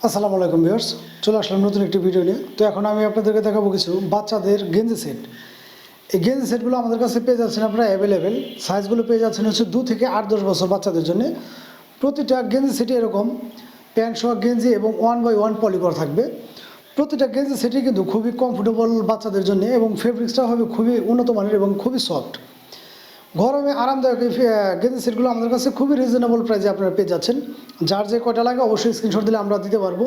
আসসালামু আলাইকুম ভিউয়ার্স, চলে আসলাম নতুন একটি ভিডিও নিয়ে। তো এখন আমি আপনাদেরকে দেখাবো কিছু বাচ্চাদের গেঞ্জি সেট। এই গেঞ্জি সেটগুলো আমাদের কাছে পেয়ে যাচ্ছেন আপনারা অ্যাভেলেবেল। সাইজগুলো পেয়ে যাচ্ছেন হচ্ছে 2 থেকে 8-10 বছর বাচ্চাদের জন্য। প্রতিটা গেঞ্জি সেটে এরকম প্যান্ট সহ গেঞ্জি এবং 1/1 পলি করা থাকবে। প্রতিটা গেঞ্জি সেটই কিন্তু খুবই কমফোর্টেবল বাচ্চাদের জন্য এবং ফেব্রিক্সটা হবে খুবই উন্নত মানের এবং খুবই সফট। গরমে আরামদায়ক এই গেঞ্জি সেটগুলো আমাদের কাছে খুবই রিজনেবল প্রাইসে আপনারা পেয়ে যাচ্ছেন। যার যে কয়টা লাগে অবশ্যই স্ক্রিনশট দিলে আমরা দিতে পারবো।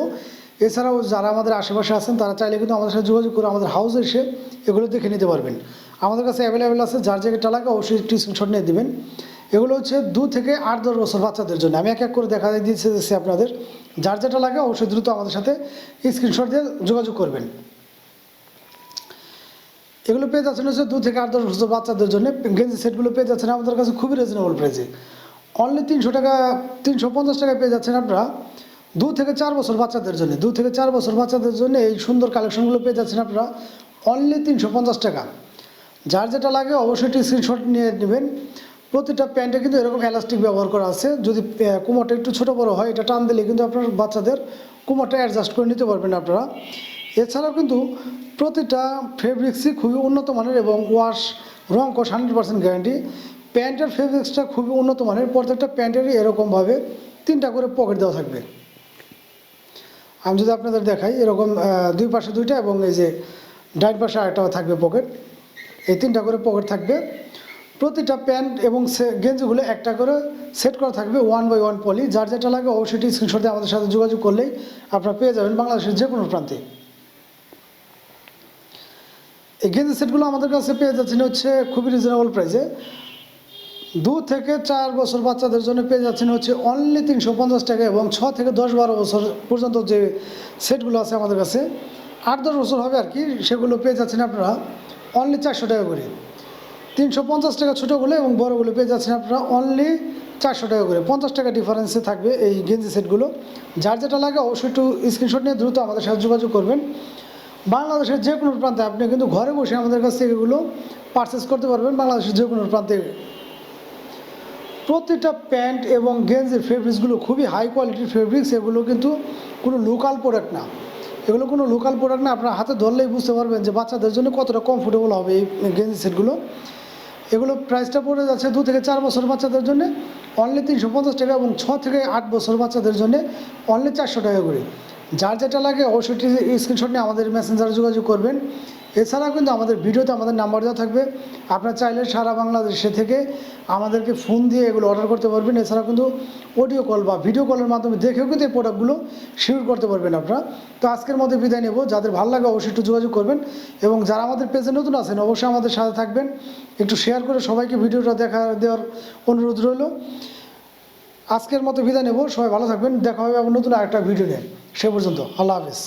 এছাড়াও যারা আমাদের আশেপাশে আছেন তারা চাইলে কিন্তু আমাদের সাথে যোগাযোগ করে আমাদের হাউসে এসে এগুলো দেখে নিতে পারবেন। আমাদের কাছে অ্যাভেলেবেল আছে, যার যে কয়টা লাগে অবশ্যই একটি স্ক্রিনশট নিয়ে দেবেন। এগুলো হচ্ছে 2 থেকে 8-10 বছর বাচ্চাদের জন্য। আমি এক এক করে দেখা দিচ্ছি আপনাদের। যার যেটা লাগে অবশ্যই দ্রুত আমাদের সাথে স্ক্রিনশট দিয়ে যোগাযোগ করবেন। এগুলো পেয়ে যাচ্ছেন হচ্ছে 2 থেকে 8-10 বছর বাচ্চাদের জন্য। গেঞ্জি সেটগুলো পেয়ে যাচ্ছেন আমাদের কাছে খুবই রিজনেবল প্রাইসে। অনলি 300 টাকা, 350 টাকায় পেয়ে যাচ্ছেন আপনারা 2 থেকে 4 বছর বাচ্চাদের জন্য। 2 থেকে 4 বছর বাচ্চাদের জন্য এই সুন্দর কালেকশনগুলো পেয়ে যাচ্ছেন আপনারা অনলি 350 টাকা। যার যেটা লাগে অবশ্যই একটি স্ক্রিনশট নিয়ে নেবেন। প্রতিটা প্যান্টে কিন্তু এরকম এলাস্টিক ব্যবহার করা আছে। যদি কোমরটা একটু ছোটো বড়ো হয়, এটা টান দিলে কিন্তু আপনার বাচ্চাদের কোমরটা অ্যাডজাস্ট করে নিতে পারবেন আপনারা। এছাড়াও কিন্তু প্রতিটা ফেব্রিক্সই খুবই উন্নত মানের এবং ওয়াশ রং কষ 100% গ্যারান্টি। প্যান্টের ফেব্রিক্সটা খুবই উন্নত মানের। প্রত্যেকটা প্যান্টেরই এরকমভাবে 3টা করে পকেট দেওয়া থাকবে। আমি যদি আপনাদের দেখাই, এরকম 2 পাশে 2টা এবং এই যে ডাইন পাশে আরেকটা থাকবে পকেট। এই 3টা করে পকেট থাকবে। প্রতিটা প্যান্ট এবং গেঞ্জিগুলো একটা করে সেট করা থাকবে 1/1 পলি। যার যেটা লাগে অবশ্যই স্ক্রিনশট দিয়ে আমাদের সাথে যোগাযোগ করলেই আপনারা পেয়ে যাবেন বাংলাদেশের যে কোনো প্রান্তে। এই গেঞ্জি সেটগুলো আমাদের কাছে পেয়ে যাচ্ছেন হচ্ছে খুবই রিজনেবল প্রাইসে। 2 থেকে 4 বছর বাচ্চাদের জন্য পেয়ে যাচ্ছেন হচ্ছে অনলি 350 টাকা এবং 6 থেকে 10-12 বছর পর্যন্ত যে সেটগুলো আছে আমাদের কাছে, 8-10 বছর হবে আর কি, সেগুলো পেয়ে যাচ্ছেন আপনারা অনলি 400 টাকা করে। 350 টাকা ছোটোগুলো এবং বড়োগুলো পেয়ে যাচ্ছেন আপনারা অনলি 400 টাকা করে। 50 টাকা ডিফারেন্সে থাকবে এই গেঞ্জি সেটগুলো। যার যেটা লাগে অবশ্যই একটু স্ক্রিনশট নিয়ে দ্রুত আমাদের সাথে যোগাযোগ করবেন। বাংলাদেশের যে কোনো প্রান্তে আপনি কিন্তু ঘরে বসে আমাদের কাছ থেকে এগুলো পারচেস করতে পারবেন বাংলাদেশের যে কোনো প্রান্তে। প্রতিটা প্যান্ট এবং গেঞ্জির ফেব্রিক্সগুলো খুবই হাই কোয়ালিটির ফেব্রিক্স। এগুলো কিন্তু কোনো লোকাল প্রোডাক্ট না। এগুলো কোনো লোকাল প্রোডাক্ট না। আপনার হাতে ধরলেই বুঝতে পারবেন যে বাচ্চাদের জন্য কতটা কমফোর্টেবল হবে এই গেঞ্জি সেটগুলো। এগুলো প্রাইসটা পড়ে যাচ্ছে 2 থেকে 4 বছর বাচ্চাদের জন্য অনলি 350 টাকা এবং 6 থেকে 8 বছর বাচ্চাদের জন্য অনলি 400 টাকা করে। যার যেটা লাগে অবশ্যই স্ক্রিনশট নিয়ে আমাদের মেসেঞ্জারে যোগাযোগ করবেন। এছাড়াও কিন্তু আমাদের ভিডিওতে আমাদের নাম্বার দেওয়া থাকবে। আপনারা চাইলে সারা বাংলাদেশে থেকে আমাদেরকে ফোন দিয়ে এগুলো অর্ডার করতে পারবেন। এছাড়াও কিন্তু অডিও কল বা ভিডিও কলের মাধ্যমে দেখেও কিন্তু এই প্রোডাক্টগুলো শিওর করতে পারবেন আপনারা। তো আজকের মধ্যে বিদায় নেব। যাদের ভালো লাগে অবশ্যই একটু যোগাযোগ করবেন এবং যারা আমাদের পেজে নতুন আছেন অবশ্যই আমাদের সাথে থাকবেন। একটু শেয়ার করে সবাইকে ভিডিওটা দেওয়ার অনুরোধ রইল। আজকের মতো বিদায় নেব। সবাই ভালো থাকবেন। দেখা হবে আবার নতুন আরেকটা ভিডিও নিয়ে। সে পর্যন্ত আল্লাহ হাফেজ।